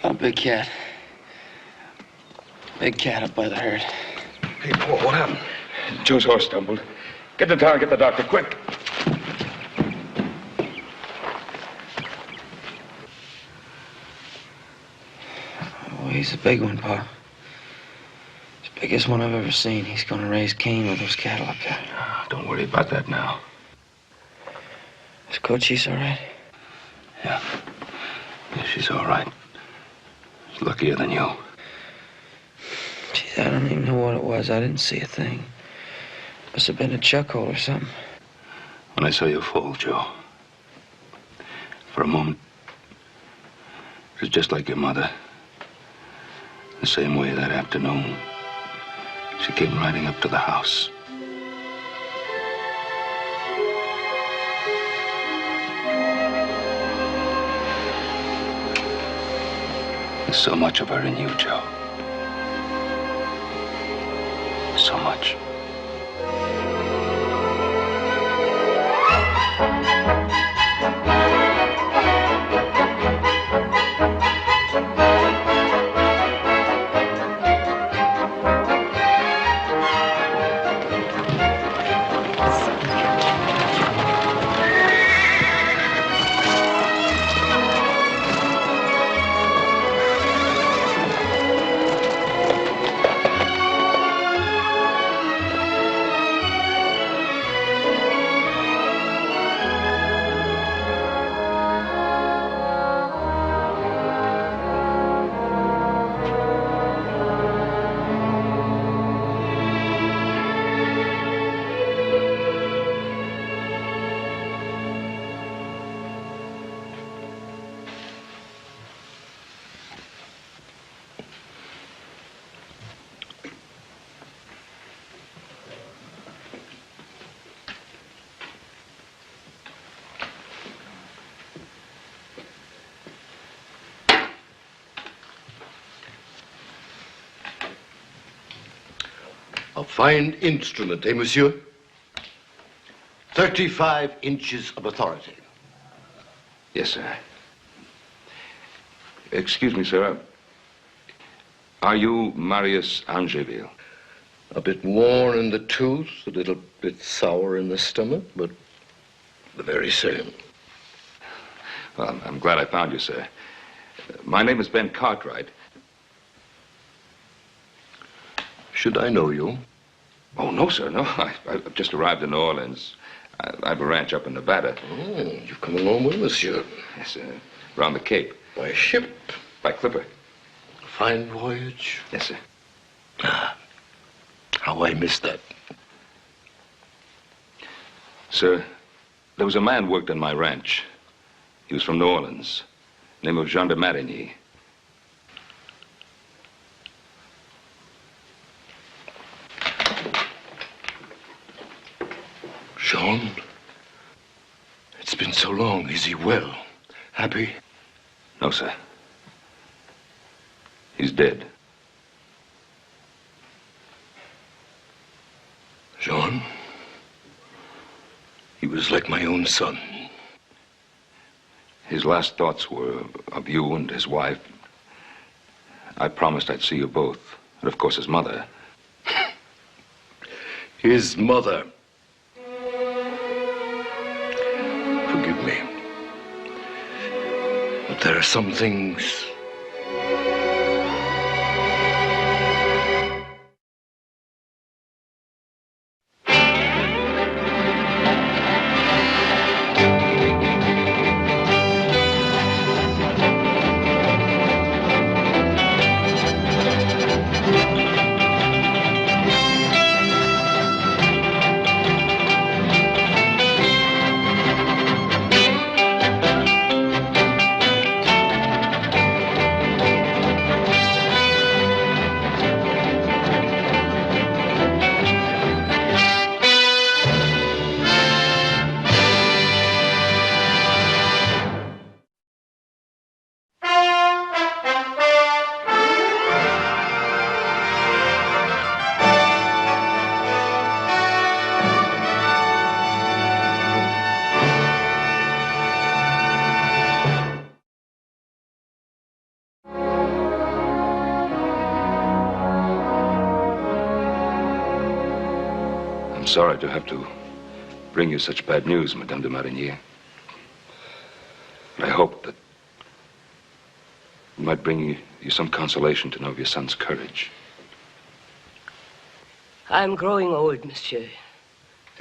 Oh, big cat. Big cat up by the herd. Hey, Paul, what happened? Joe's horse stumbled. Get the town, get the doctor, quick. Oh, he's a big one, Pa. Biggest one I've ever seen. He's gonna raise Cain with those cattle up there. Don't worry about that now. Is Cochise all right? Yeah. Yeah, she's all right. She's luckier than you. Gee, I don't even know what it was. I didn't see a thing. Must have been a chuck hole or something. When I saw you fall, Joe, for a moment, it was just like your mother. The same way that afternoon. She came riding up to the house. There's so much of her in you, Joe. So much. A fine instrument, eh, monsieur? 35 inches of authority. Yes, sir. Excuse me, sir. Are you Marius Angeville? A bit worn in the tooth, a little bit sour in the stomach, but the very same. Well, I'm glad I found you, sir. My name is Ben Cartwright. Should I know you? Oh, no, sir, no. I've just arrived in New Orleans. I have a ranch up in Nevada. Oh, you've come a long way, monsieur. Yes, sir. Around the Cape. By ship? By clipper. Fine voyage? Yes, sir. Ah, how I missed that. Sir, there was a man worked on my ranch. He was from New Orleans. Name of Jean de Marigny. Jean? It's been so long. Is he well? Happy? No, sir. He's dead. Jean? He was like my own son. His last thoughts were of you and his wife. I promised I'd see you both. And of course, his mother. His mother. Forgive me. But there are some things... sorry to have to bring you such bad news, Madame de Marigny. But I hope that it might bring you some consolation to know of your son's courage. I'm growing old, monsieur,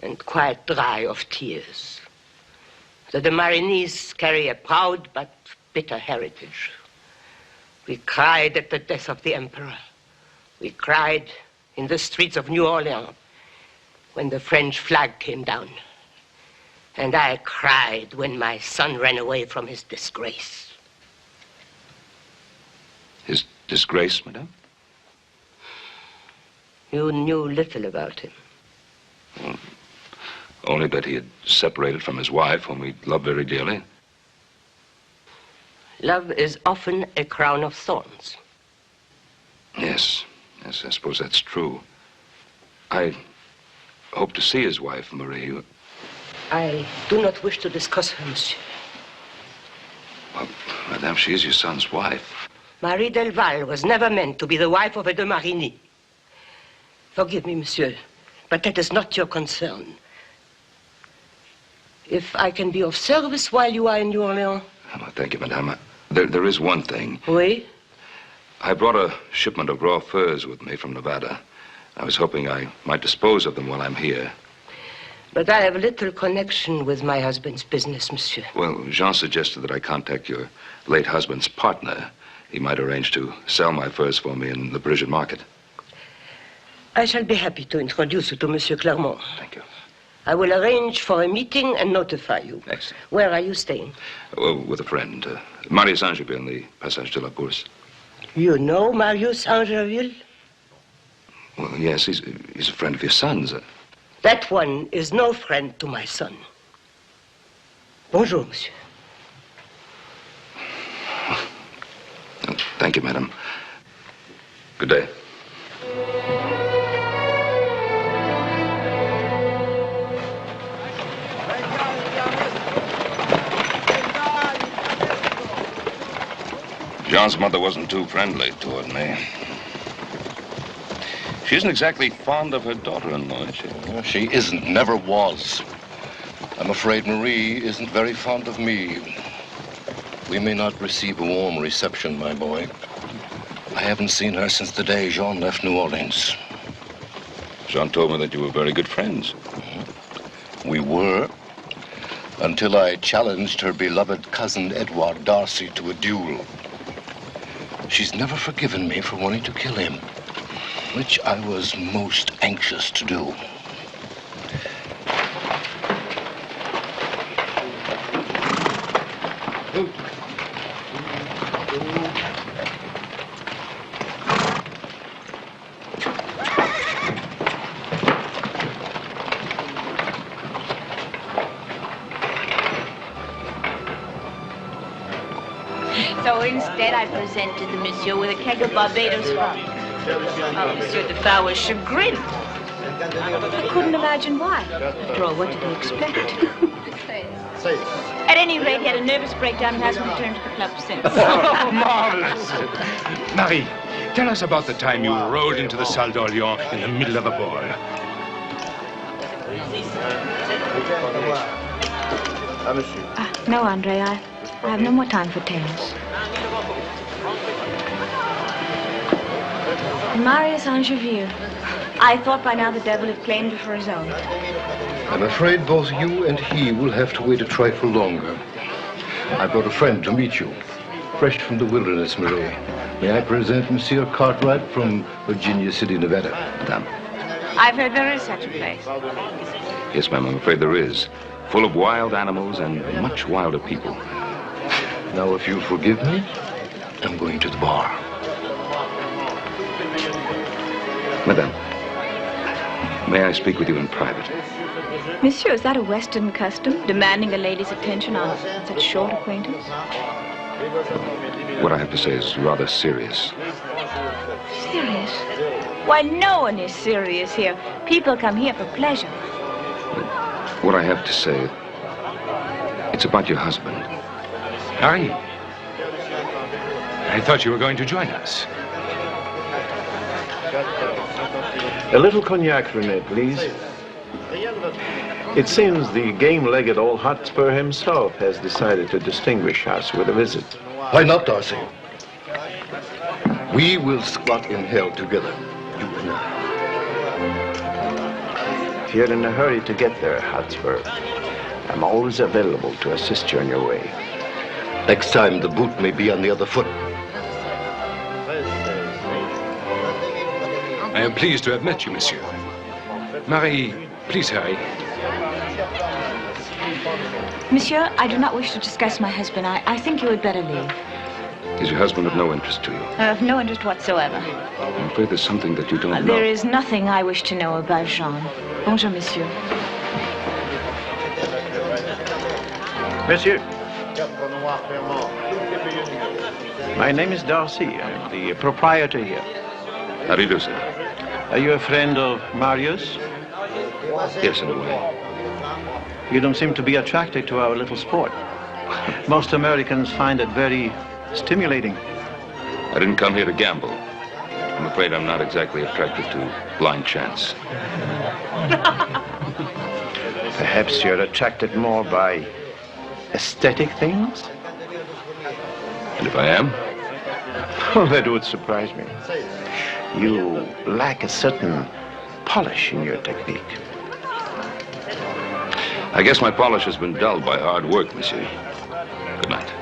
and quite dry of tears. The de Marignys carry a proud but bitter heritage. We cried at the death of the Emperor. We cried in the streets of New Orleans when the French flag came down. And I cried when my son ran away from his disgrace. His disgrace, madame? You knew little about him. Well, only that he had separated from his wife, whom he loved very dearly. Love is often a crown of thorns. Yes, I suppose that's true. I hope to see his wife, Marie. I do not wish to discuss her, monsieur. Well, madame, she is your son's wife. Marie Delval was never meant to be the wife of a de Marigny. Forgive me, monsieur, but that is not your concern. If I can be of service while you are in New Orleans... Oh, thank you, madame. There is one thing. Oui? I brought a shipment of raw furs with me from Nevada. I was hoping I might dispose of them while I'm here. But I have little connection with my husband's business, monsieur. Well, Jean suggested that I contact your late husband's partner. He might arrange to sell my furs for me in the Parisian market. I shall be happy to introduce you to Monsieur Clermont. Thank you. I will arrange for a meeting and notify you. Excellent. Where are you staying? Well, with a friend, Marius Angeville in the Passage de la Bourse. You know Marius Angeville? Well, yes, he's a friend of your son's. That one is no friend to my son. Bonjour, monsieur. Oh, thank you, madam. Good day. Jean's mother wasn't too friendly toward me. She isn't exactly fond of her daughter-in-law, is she? Well, she isn't, never was. I'm afraid Marie isn't very fond of me. We may not receive a warm reception, my boy. I haven't seen her since the day Jean left New Orleans. Jean told me that you were very good friends. We were, until I challenged her beloved cousin Edouard Darcy to a duel. She's never forgiven me for wanting to kill him, which I was most anxious to do. So instead, I presented the monsieur with a keg of Barbados rum. Oh, Monsieur Defoe was chagrined. I couldn't imagine why. After all, what did he expect? At any rate, he had a nervous breakdown and hasn't returned to the club since. Oh, marvelous! Marie, tell us about the time you rode into the Salle d'Orléans in the middle of a ball. No, Andre, I have no more time for tales. Marius Angeville. I thought by now the devil had claimed her for his own. I'm afraid both you and he will have to wait a trifle longer. I brought a friend to meet you, fresh from the wilderness, Marie. May I present Monsieur Cartwright from Virginia City, Nevada? Madame. I've heard there is such a place. Yes, ma'am, I'm afraid there is. Full of wild animals and much wilder people. Now, if you forgive me, I'm going to the bar. Madame, may I speak with you in private? Monsieur, is that a Western custom, demanding a lady's attention on such short acquaintance? What I have to say is rather serious. Serious? Why, no one is serious here. People come here for pleasure. What I have to say, it's about your husband. Marie, I thought you were going to join us. A little cognac, René, please. It seems the game-legged old Hotspur himself has decided to distinguish us with a visit. Why not, Darcy? We will squat in hell together, you and I. If you're in a hurry to get there, Hotspur, I'm always available to assist you on your way. Next time, the boot may be on the other foot. I am pleased to have met you, monsieur. Marie, please hurry. Monsieur, I do not wish to discuss my husband. I think you had better leave. Is your husband of no interest to you? Of no interest whatsoever. I'm afraid there's something that you don't know. There is nothing I wish to know about Jean. Bonjour, monsieur. Monsieur. My name is Darcy. I'm the proprietor here. How do you do, sir? Are you a friend of Marius? Yes, in a way. You don't seem to be attracted to our little sport. Most Americans find it very stimulating. I didn't come here to gamble. I'm afraid I'm not exactly attracted to blind chance. Perhaps you're attracted more by aesthetic things? And if I am? Oh, that would surprise me. You lack a certain polish in your technique. I guess my polish has been dulled by hard work, monsieur. Good night.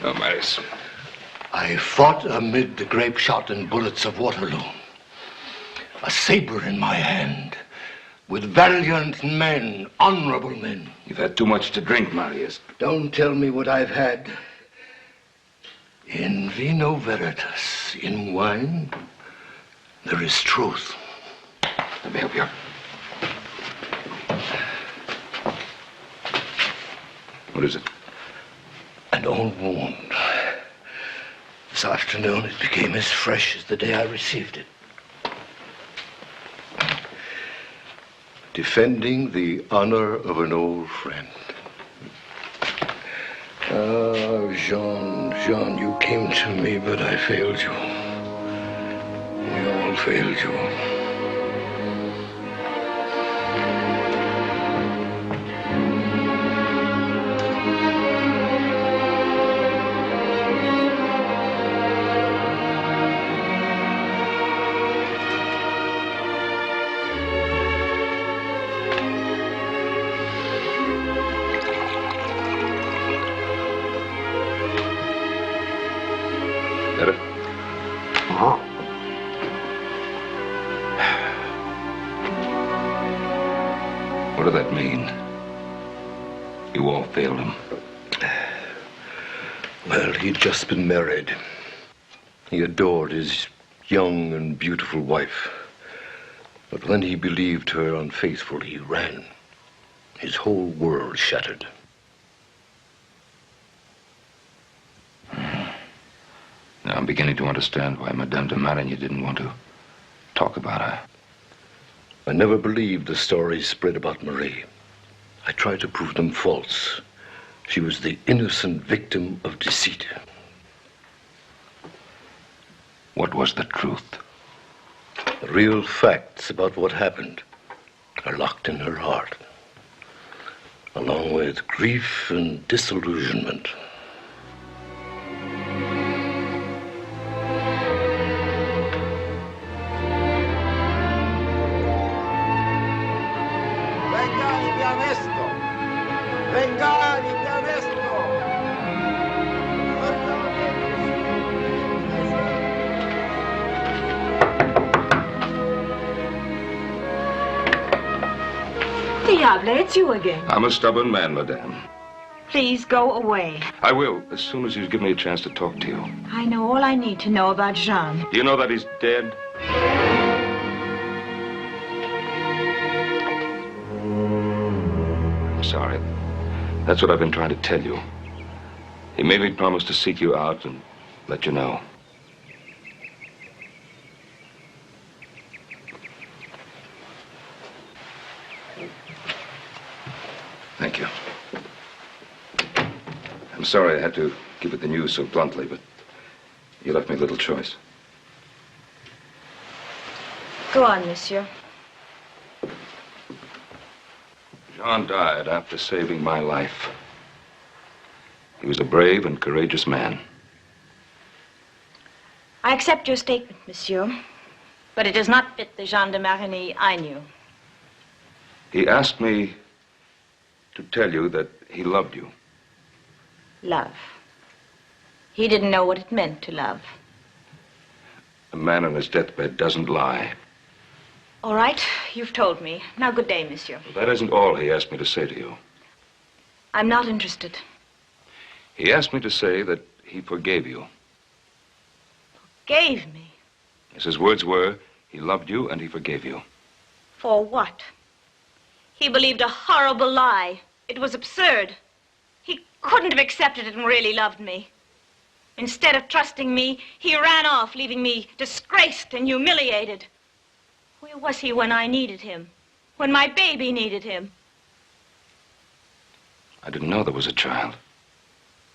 Oh, Marius. I fought amid the grape shot and bullets of Waterloo. A saber in my hand, with valiant men, honorable men. You've had too much to drink, Marius. Don't tell me what I've had. In vino veritas, in wine, there is truth. Let me help you. What is it? An old wound. This afternoon it became as fresh as the day I received it. Defending the honor of an old friend. Ah, Jean, you came to me, but I failed you. We all failed you. What did that mean? You all failed him. Well, he'd just been married. He adored his young and beautiful wife. But when he believed her unfaithful, he ran. His whole world shattered. Now I'm beginning to understand why Madame de Marigny didn't want to talk about her. I never believed the stories spread about Marie. I tried to prove them false. She was the innocent victim of deceit. What was the truth? The real facts about what happened are locked in her heart, along with grief and disillusionment. Diable, it's you again. I'm a stubborn man, madame. Please go away. I will, as soon as you give me a chance to talk to you. I know all I need to know about Jean. Do you know that he's dead? I'm sorry. That's what I've been trying to tell you. He made me promise to seek you out and let you know. Thank you. I'm sorry I had to give it the news so bluntly, but you left me little choice. Go on, monsieur. Jean died after saving my life. He was a brave and courageous man. I accept your statement, monsieur, but it does not fit the Jean de Marigny I knew. He asked me to tell you that he loved you. Love. He didn't know what it meant to love. A man on his deathbed doesn't lie. All right, you've told me. Now, good day, monsieur. Well, that isn't all he asked me to say to you. I'm not interested. He asked me to say that he forgave you. Gave me? Yes, his words were, he loved you and he forgave you. For what? He believed a horrible lie. It was absurd. He couldn't have accepted it and really loved me. Instead of trusting me, he ran off, leaving me disgraced and humiliated. Where was he when I needed him? When my baby needed him? I didn't know there was a child.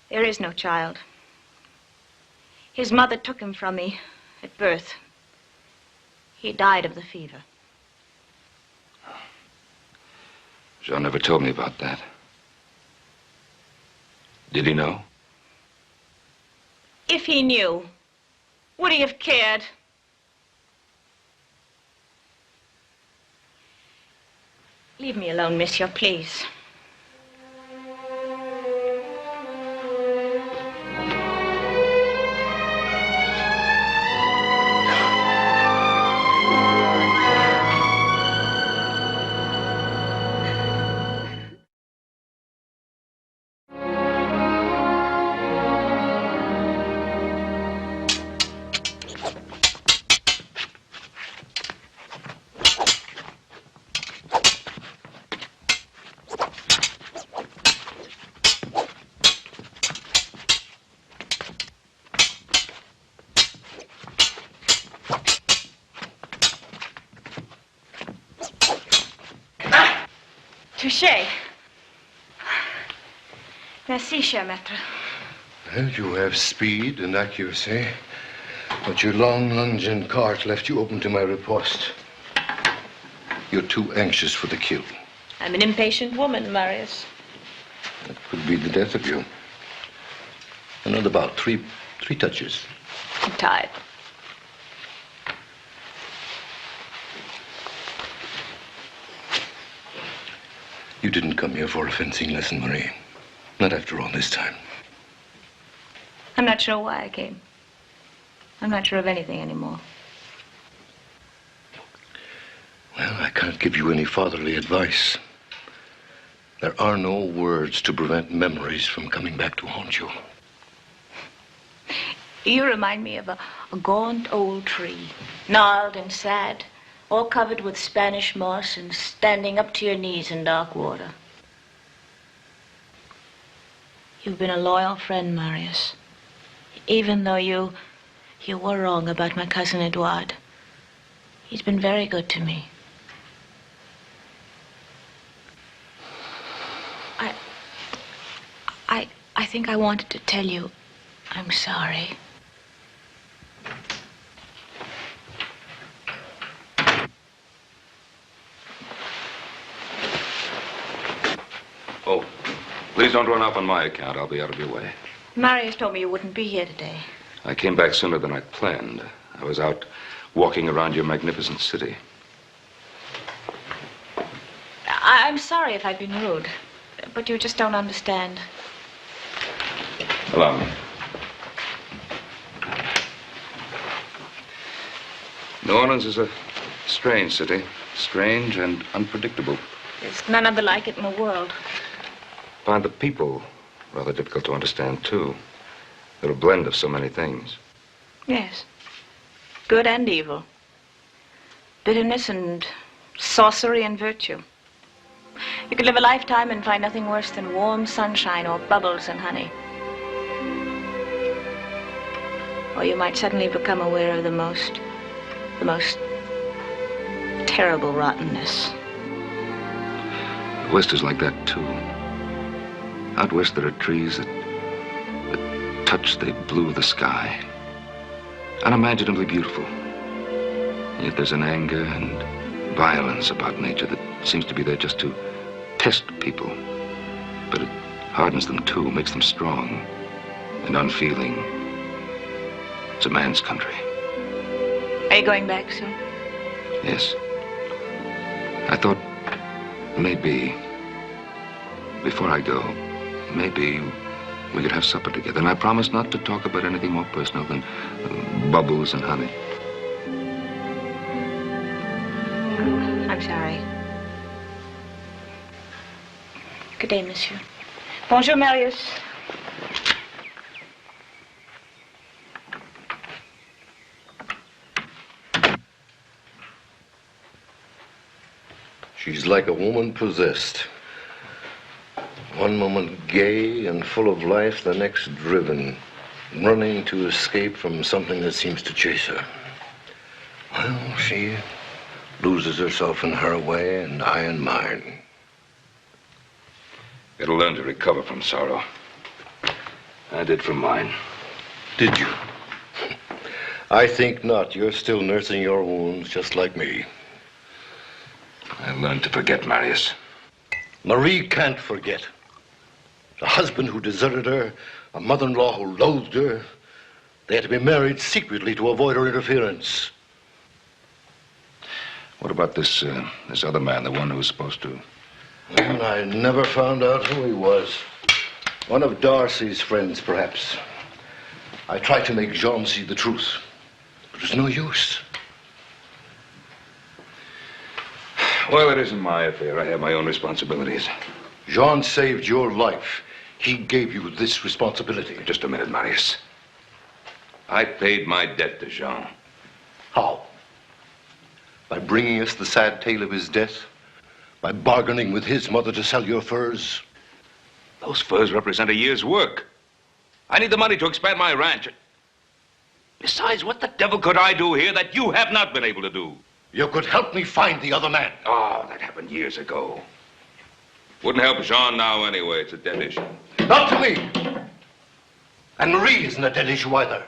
There is no child. His mother took him from me at birth. He died of the fever. Jean never told me about that. Did he know? If he knew, would he have cared? Leave me alone, monsieur, please. Touché. Merci, cher maître. Well, you have speed and accuracy, but your long lunge and cart left you open to my riposte. You're too anxious for the kill. I'm an impatient woman, Marius. That could be the death of you. Another about three touches. I'm tired. You didn't come here for a fencing lesson, Marie. Not after all this time. I'm not sure why I came. I'm not sure of anything anymore. Well, I can't give you any fatherly advice. There are no words to prevent memories from coming back to haunt you. You remind me of a gaunt old tree, gnarled and sad, all covered with Spanish moss and standing up to your knees in dark water. You've been a loyal friend, Marius. Even though you were wrong about my cousin Edouard. He's been very good to me. I think I wanted to tell you I'm sorry. Oh, please don't run off on my account. I'll be out of your way. Marius told me you wouldn't be here today. I came back sooner than I'd planned. I was out walking around your magnificent city. I'm sorry if I've been rude, but you just don't understand. Allow me. New Orleans is a strange city. Strange and unpredictable. There's none other like it in the world. Find the people Rather difficult to understand, too. They're a blend of so many things. Yes. Good and evil. Bitterness and sorcery and virtue. You could live a lifetime and find nothing worse than warm sunshine or bubbles and honey. Or you might suddenly become aware of the most terrible rottenness. The West is like that, too. Out West, there are trees that touch the blue of the sky. Unimaginably beautiful. Yet there's an anger and violence about nature that seems to be there just to test people. But it hardens them, too, makes them strong and unfeeling. It's a man's country. Are you going back soon? Yes. I thought maybe, before I go, maybe we could have supper together. And I promised not to talk about anything more personal than bubbles and honey. I'm sorry. Good day, monsieur. Bonjour, Marius. She's like a woman possessed. One moment gay and full of life, the next driven, running to escape from something that seems to chase her. Well, she loses herself in her way and I in mine. Gotta learn to recover from sorrow. I did from mine. Did you? I think not. You're still nursing your wounds just like me. I learned to forget, Marius. Marie can't forget. A husband who deserted her, a mother-in-law who loathed her. They had to be married secretly to avoid her interference. What about this other man, the one who was supposed to? Well, I never found out who he was. One of Darcy's friends, perhaps. I tried to make Jean see the truth, but it was no use. Well, it isn't my affair. I have my own responsibilities. Jean saved your life. He gave you this responsibility. Just a minute, Marius. I paid my debt to Jean. How? By bringing us the sad tale of his death? By bargaining with his mother to sell your furs? Those furs represent a year's work. I need the money to expand my ranch. Besides, what the devil could I do here that you have not been able to do? You could help me find the other man. Oh, that happened years ago. Wouldn't help Jean now anyway. It's a dead issue. Not to me. And Marie isn't a dead issue either.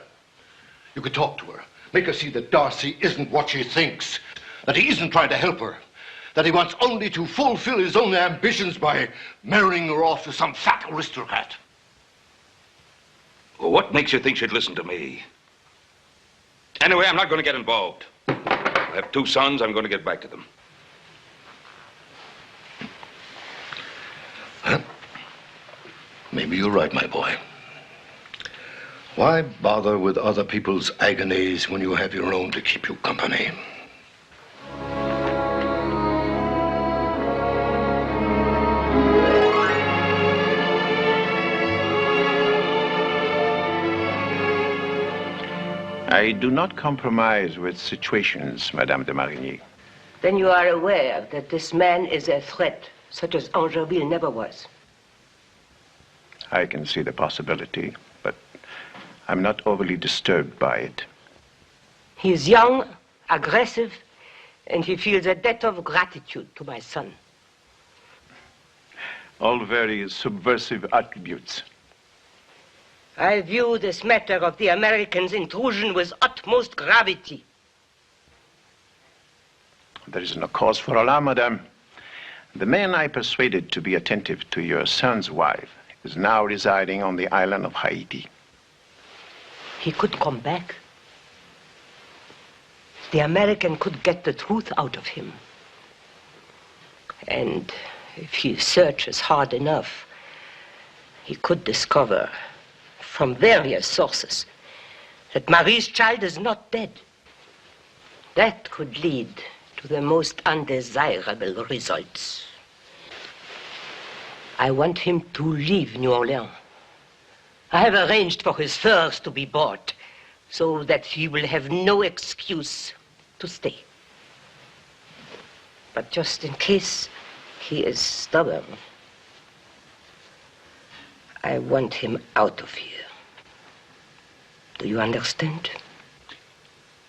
You could talk to her. Make her see that Darcy isn't what she thinks. That he isn't trying to help her. That he wants only to fulfill his own ambitions by marrying her off to some fat aristocrat. Well, what makes you think she'd listen to me? Anyway, I'm not going to get involved. I have 2 sons. I'm going to get back to them. Huh? Maybe you're right, my boy. Why bother with other people's agonies when you have your own to keep you company? I do not compromise with situations, Madame de Marigny. Then you are aware that this man is a threat, such as Angeville never was. I can see the possibility, but I'm not overly disturbed by it. He is young, aggressive, and he feels a debt of gratitude to my son. All very subversive attributes. I view this matter of the Americans' intrusion with utmost gravity. There is no cause for alarm, madame. The man I persuaded to be attentive to your son's wife is now residing on the island of Haiti. He could come back. The American could get the truth out of him. And if he searches hard enough, he could discover from various sources that Marie's child is not dead. That could lead to the most undesirable results. I want him to leave New Orleans I have arranged for his furs to be bought so that he will have no excuse to stay. But just in case he is stubborn, I want him out of here. Do you understand?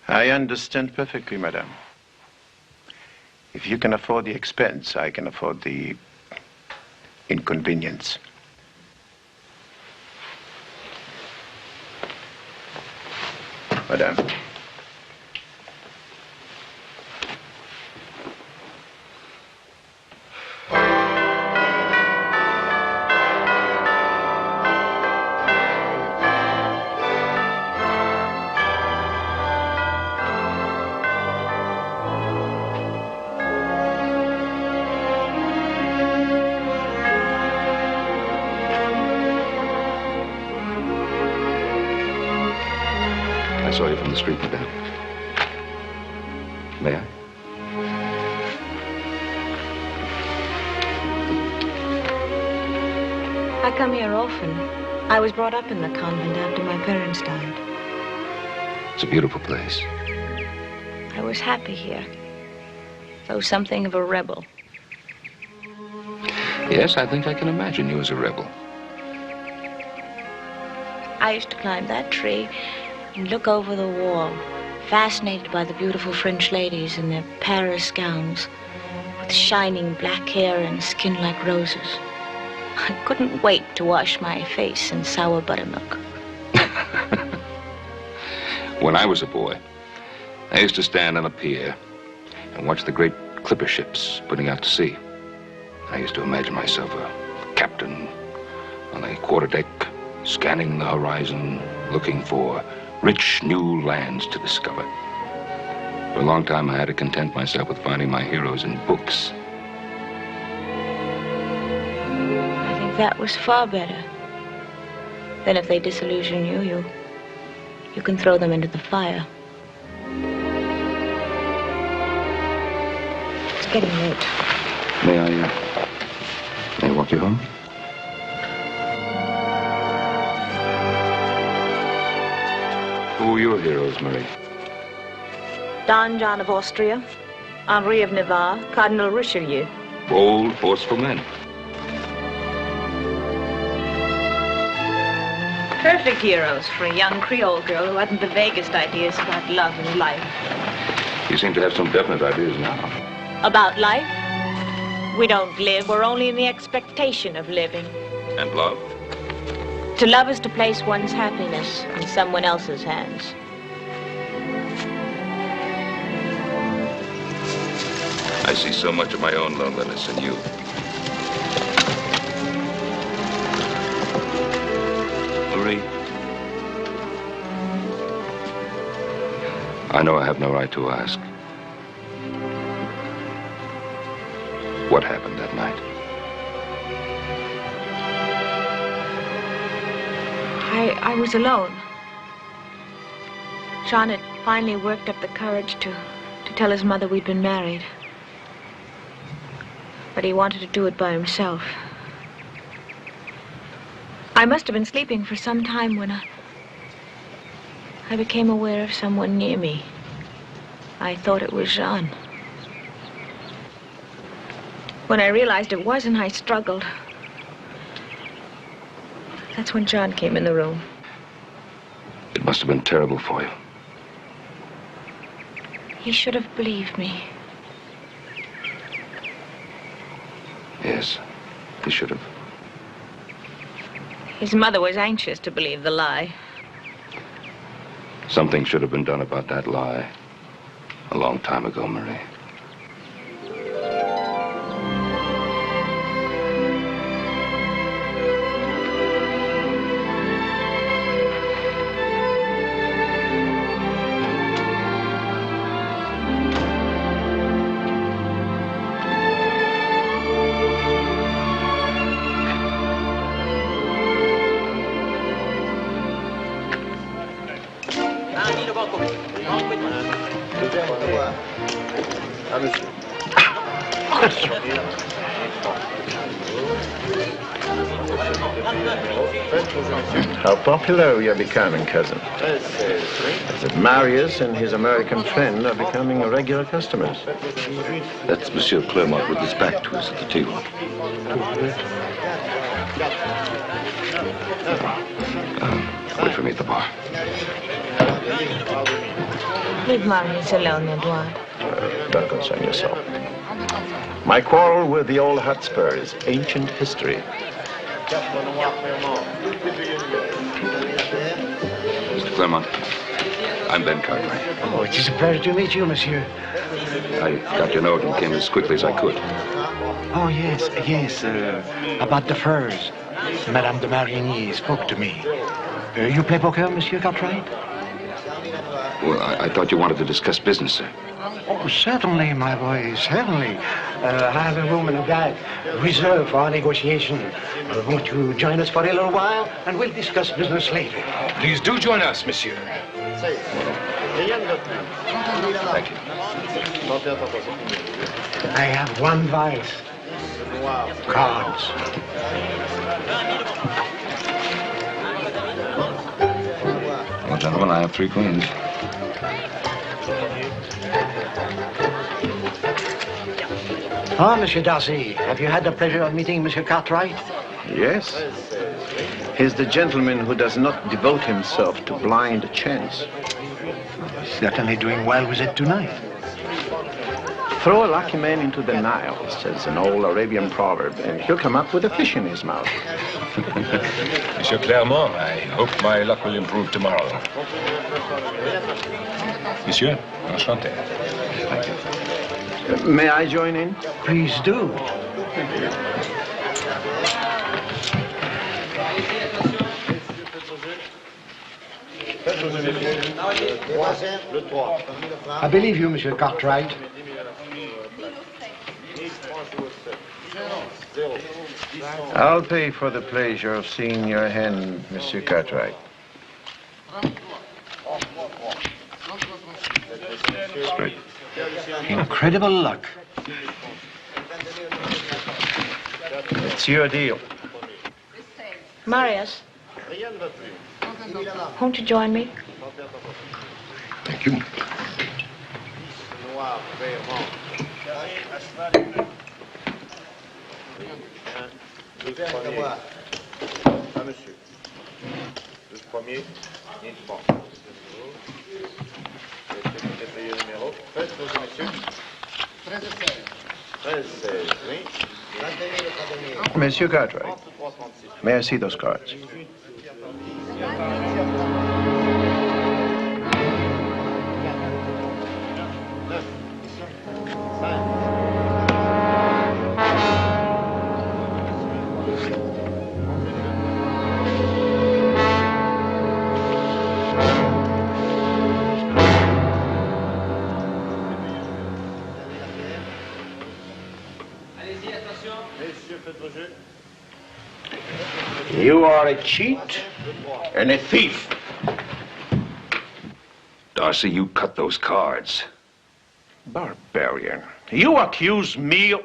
I understand perfectly, madame. If you can afford the expense, I can afford the inconvenience. Madame. I saw you from the street, madame. May I? I come here often. I was brought up in the convent after my parents died. It's a beautiful place. I was happy here, though something of a rebel. Yes, I think I can imagine you as a rebel. I used to climb that tree and look over the wall, fascinated by the beautiful French ladies in their Paris gowns, with shining black hair and skin like roses. I couldn't wait to wash my face in sour buttermilk. When I was a boy, I used to stand on a pier and watch the great clipper ships putting out to sea. I used to imagine myself a captain on the quarterdeck, scanning the horizon, looking for rich new lands to discover. For a long time, I had to content myself with finding my heroes in books. I think that was far better. Then if they disillusion you, you can throw them into the fire. It's getting late. May I walk you home? Who were your heroes, Marie? Don John of Austria, Henri of Navarre, Cardinal Richelieu. Bold, forceful men. Perfect heroes for a young Creole girl who hadn't the vaguest ideas about love and life. You seem to have some definite ideas now. About life? We don't live, we're only in the expectation of living. And love? To love is to place one's happiness in someone else's hands. I see so much of my own loneliness in you. Marie, I know I have no right to ask. What happened that night? I was alone. John had finally worked up the courage to tell his mother we'd been married. But he wanted to do it by himself. I must have been sleeping for some time when I became aware of someone near me. I thought it was Jean. When I realized it wasn't, I struggled. That's when John came in the room. It must have been terrible for you. He should have believed me. Yes, he should have. His mother was anxious to believe the lie. Something should have been done about that lie a long time ago, Marie. How popular you're becoming, cousin. That Marius and his American friend are becoming regular customers. That's Monsieur Clermont with his back to us at the table. Wait for me at the bar. Leave Marius alone, Edouard. Don't concern yourself. My quarrel with the old Hotspur is ancient history. Mr. Clermont, I'm Ben Cartwright. Oh, it is a pleasure to meet you, monsieur. I got your note and came as quickly as I could. Oh, yes, about the furs. Madame de Marigny spoke to me. You play poker, Monsieur Cartwright? Well, I thought you wanted to discuss business, sir. Oh, certainly, my boy, certainly. I have a room in the back reserved for our negotiation. Won't you join us for a little while, and we'll discuss business later. Please do join us, monsieur. Thank you. I have one vice. Cards. Well, gentlemen, I have 3 queens. Ah, Monsieur Darcy, have you had the pleasure of meeting Monsieur Cartwright? Yes. He's the gentleman who does not devote himself to blind chance. Certainly doing well with it tonight. Throw a lucky man into the Nile, says an old Arabian proverb, and he'll come up with a fish in his mouth. Monsieur Clermont, I hope my luck will improve tomorrow. Monsieur, enchanté. Thank you. May I join in? Please do. I believe you, Monsieur Cartwright. I'll pay for the pleasure of seeing your hand, Monsieur Cartwright. Straight. Incredible luck. It's your deal. Marius, won't you join me? Thank you. Monsieur Cartwright, may I see those cards? You are a cheat and a thief. Darcy, you cut those cards. Barbarian. You accuse me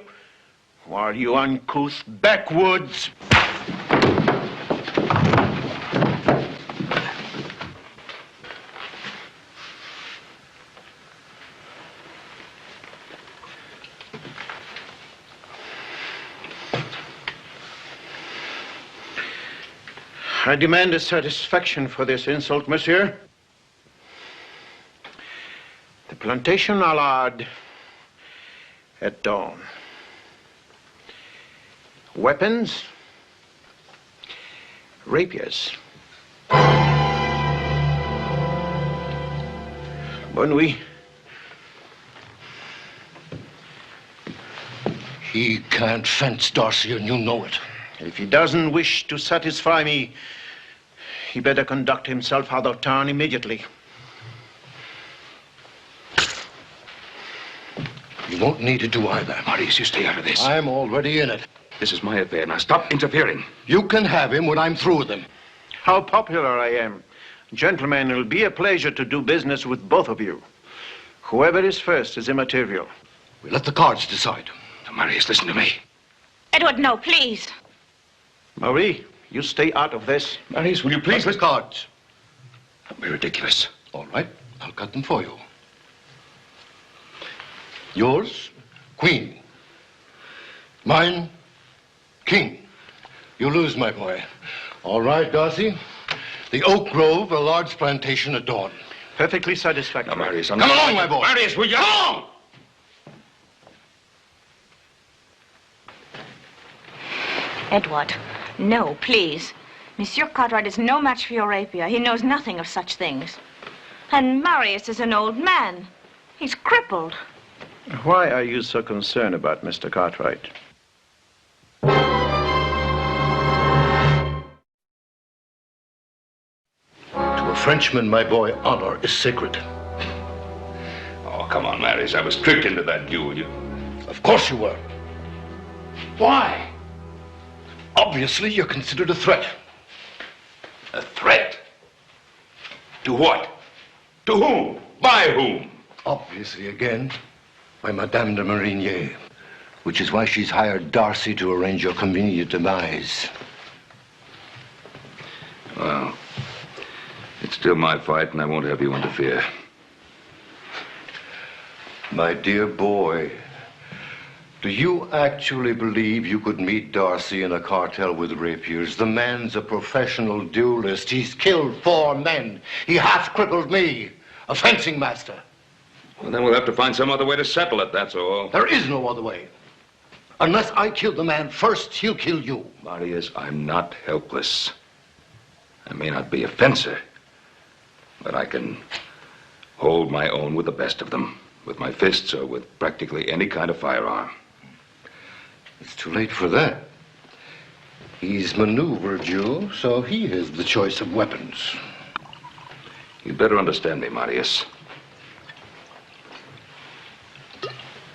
while you uncouth backwoods. I demand a satisfaction for this insult, monsieur. The plantation allard at dawn. Weapons, rapiers. Bonne nuit. He can't fence, Darcy, and you know it. If he doesn't wish to satisfy me, he better conduct himself out of town immediately. You won't need to do either. Marius, you stay out of this. I'm already in it. This is my affair. Now stop interfering. You can have him when I'm through with him. How popular I am. Gentlemen, it'll be a pleasure to do business with both of you. Whoever is first is immaterial. We let the cards decide. Now, Marius, listen to me. Edward, no, please. Marie, you stay out of this. Marius, will you please... The cards. Don't be ridiculous. All right, I'll cut them for you. Yours, queen. Mine, king. You lose, my boy. All right, Darcy. The oak grove, a large plantation at dawn. Perfectly satisfactory. Now, Marius, I'm Come not... along, my boy. Marius, will you... Come along! Edward, no, please. Monsieur Cartwright is no match for your rapier. He knows nothing of such things. And Marius is an old man. He's crippled. Why are you so concerned about Mr. Cartwright? To a Frenchman, my boy, honor is sacred. Oh, come on, Marius. I was tricked into that duel. Of course you were. Why? Obviously, you're considered a threat. A threat? To what? To whom? By whom? Obviously, again, by Madame de Marigny, which is why she's hired Darcy to arrange your convenient demise. Well, it's still my fight, and I won't have you interfere. My dear boy, do you actually believe you could meet Darcy in a cartel with rapiers? The man's a professional duelist. He's killed 4 men. He half crippled me, a fencing master. Well, then we'll have to find some other way to settle it, that's all. There is no other way. Unless I kill the man first, he'll kill you. Marius, I'm not helpless. I may not be a fencer, but I can hold my own with the best of them, with my fists or with practically any kind of firearm. It's too late for that. He's maneuvered you, so he has the choice of weapons. You'd better understand me, Marius.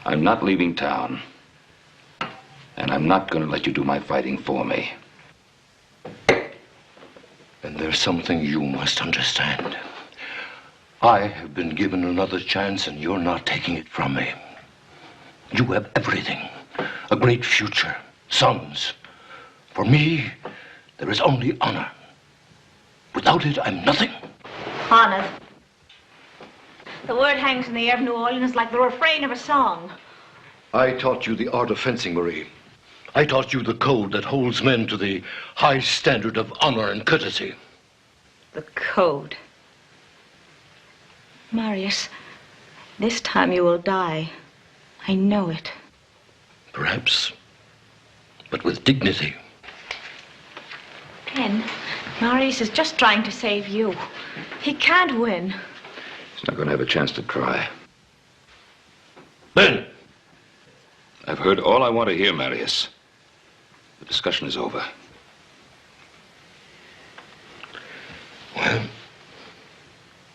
I'm not leaving town, and I'm not going to let you do my fighting for me. And there's something you must understand. I have been given another chance, and you're not taking it from me. You have everything. A great future. Sons. For me, there is only honor. Without it, I'm nothing. Honor. The word hangs in the air of New Orleans like the refrain of a song. I taught you the art of fencing, Marie. I taught you the code that holds men to the high standard of honor and courtesy. The code. Marius, this time you will die. I know it. Perhaps, but with dignity. Ken, Marius is just trying to save you. He can't win. He's not going to have a chance to try. Ben! I've heard all I want to hear, Marius. The discussion is over. Well,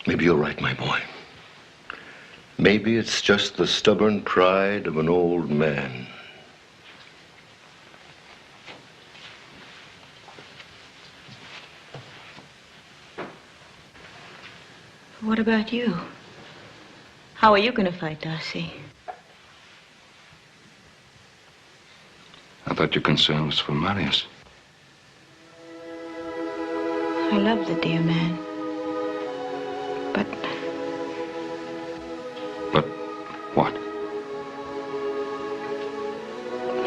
maybe you're right, my boy. Maybe it's just the stubborn pride of an old man. What about you? How are you going to fight Darcy? I thought your concern was for Marius. I love the dear man. But But what?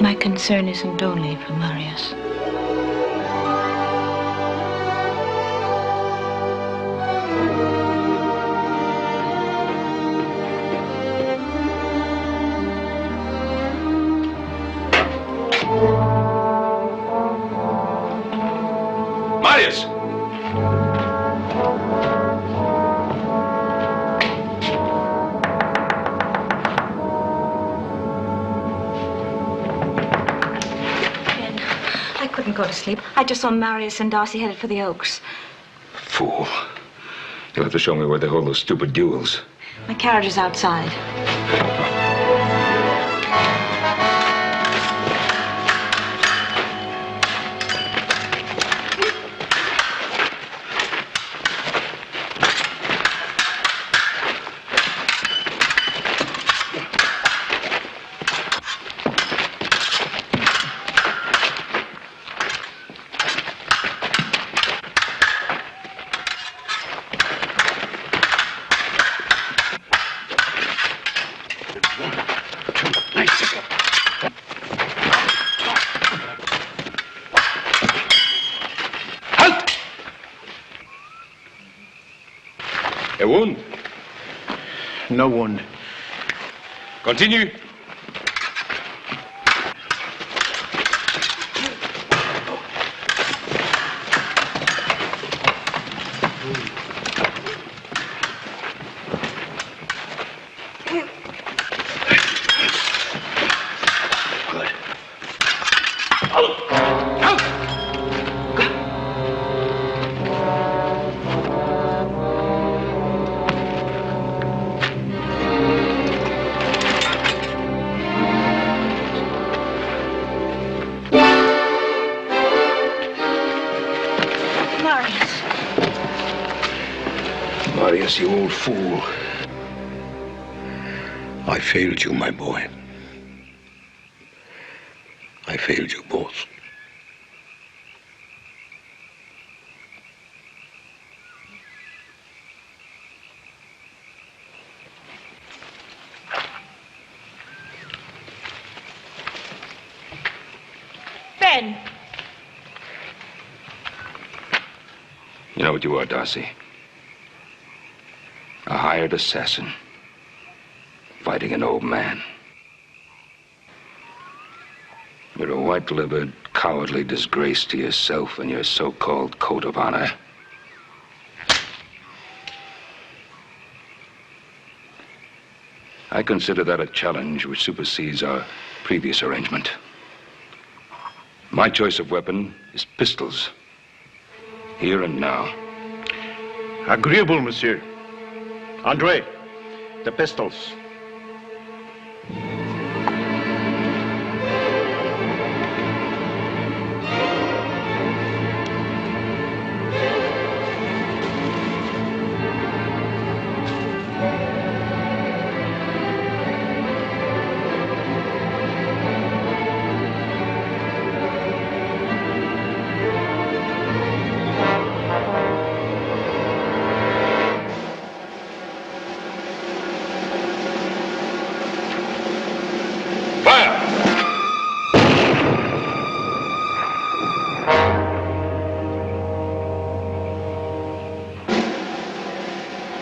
my concern isn't only for Marius. Marius! I couldn't go to sleep. I just saw Marius and Darcy headed for the Oaks. Fool. You'll have to show me where they hold those stupid duels. My carriage is outside. wound? No wound. Continue. Marius, you old fool. I failed you, my boy. I failed you both. Ben! You know what you are, Darcy? A hired assassin. Fighting an old man. You're a white-livered, cowardly disgrace to yourself and your so-called code of honor. I consider that a challenge which supersedes our previous arrangement. My choice of weapon is pistols. Here and now. Agreeable, monsieur. Andre, the pistols.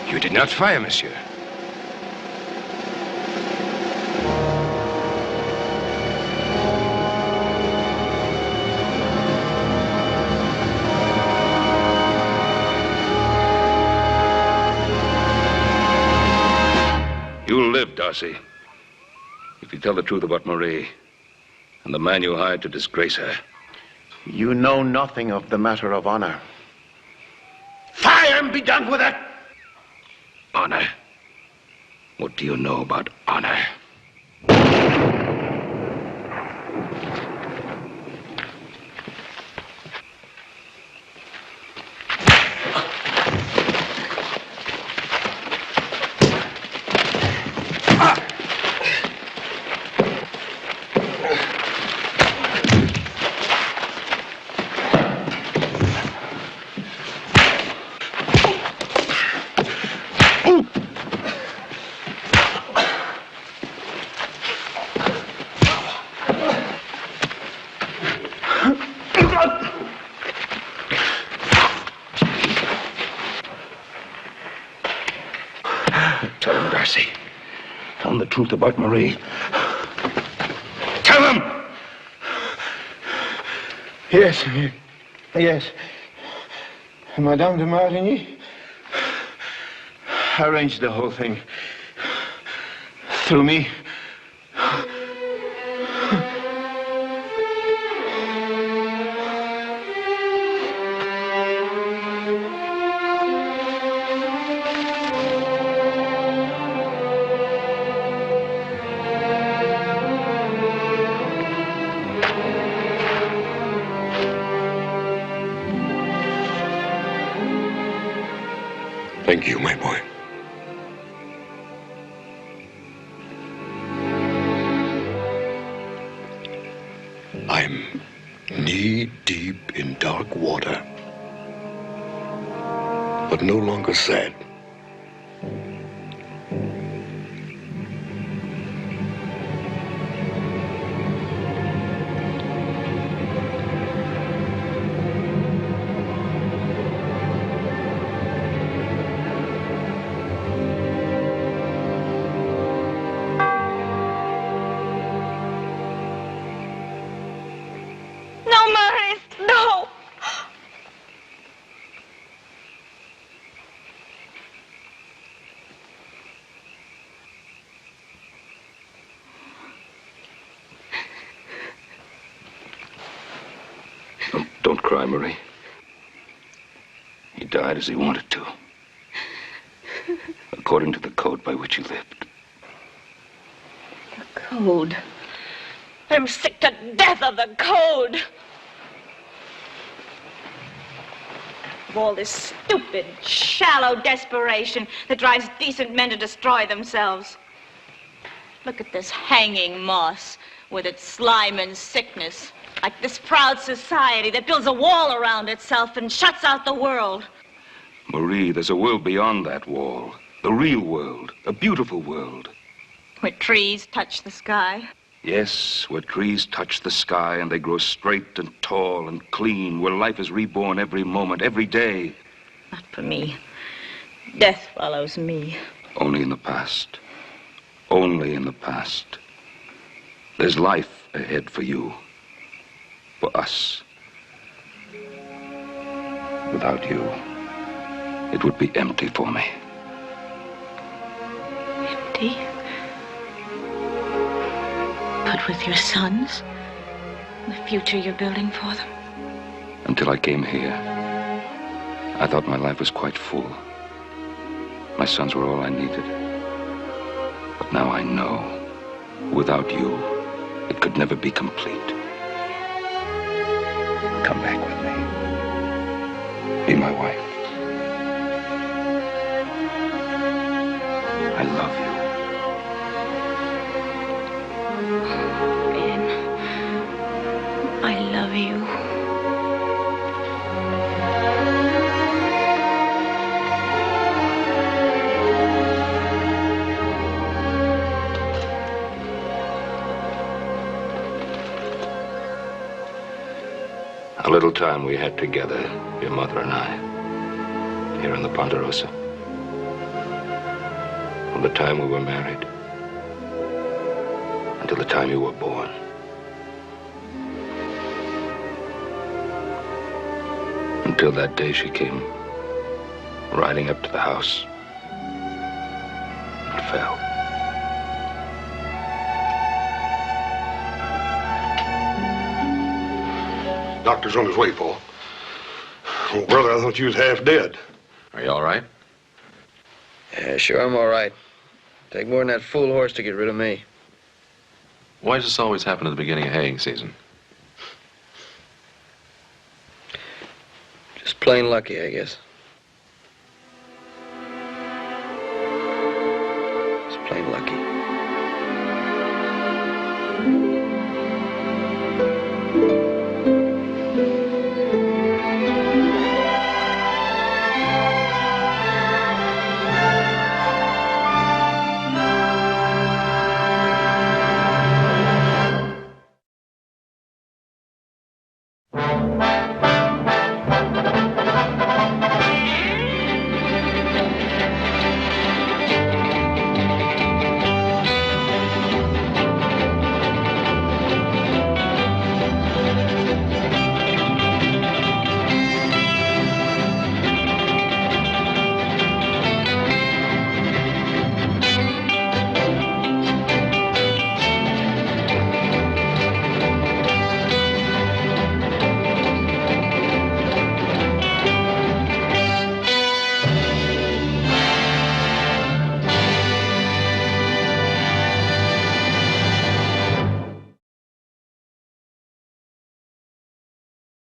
You did not fire, monsieur. You'll live, Darcy. If you tell the truth about Marie and the man you hired to disgrace her. You know nothing of the matter of honor. Fire and be done with it! Honor? What do you know about honor? Tell him, Darcy. Tell him the truth about Marie. Tell him! Yes, yes. Madame de Marigny arranged the whole thing. Through me. Thank you, my boy. I'm knee-deep in dark water, but no longer sad. cry, Marie. He died as he wanted to, according to the code by which he lived. The code. I'm sick to death of the code. Of all this stupid, shallow desperation that drives decent men to destroy themselves. Look at this hanging moss with its slime and sickness. Like this proud society that builds a wall around itself and shuts out the world. Marie, there's a world beyond that wall. The real world. A beautiful world. Where trees touch the sky. Yes, where trees touch the sky and they grow straight and tall and clean. Where life is reborn every moment, every day. Not for me. Death follows me. Only in the past. Only in the past. There's life ahead for you. For us. Without you, it would be empty for me. Empty? But with your sons? The future you're building for them? Until I came here, I thought my life was quite full. My sons were all I needed. But now I know, without you, it could never be complete. Come back with me. Be my wife. I love you. Ben, I love you. A little time we had together, your mother and I, here in the Ponderosa. From the time we were married until the time you were born. Until that day she came riding up to the house and fell. Doctor's on his way, Paul. Oh, brother, I thought you was half dead. Are you all right? Yeah, sure, I'm all right. Take more than that fool horse to get rid of me. Why does this always happen at the beginning of haying season? Just plain lucky, I guess.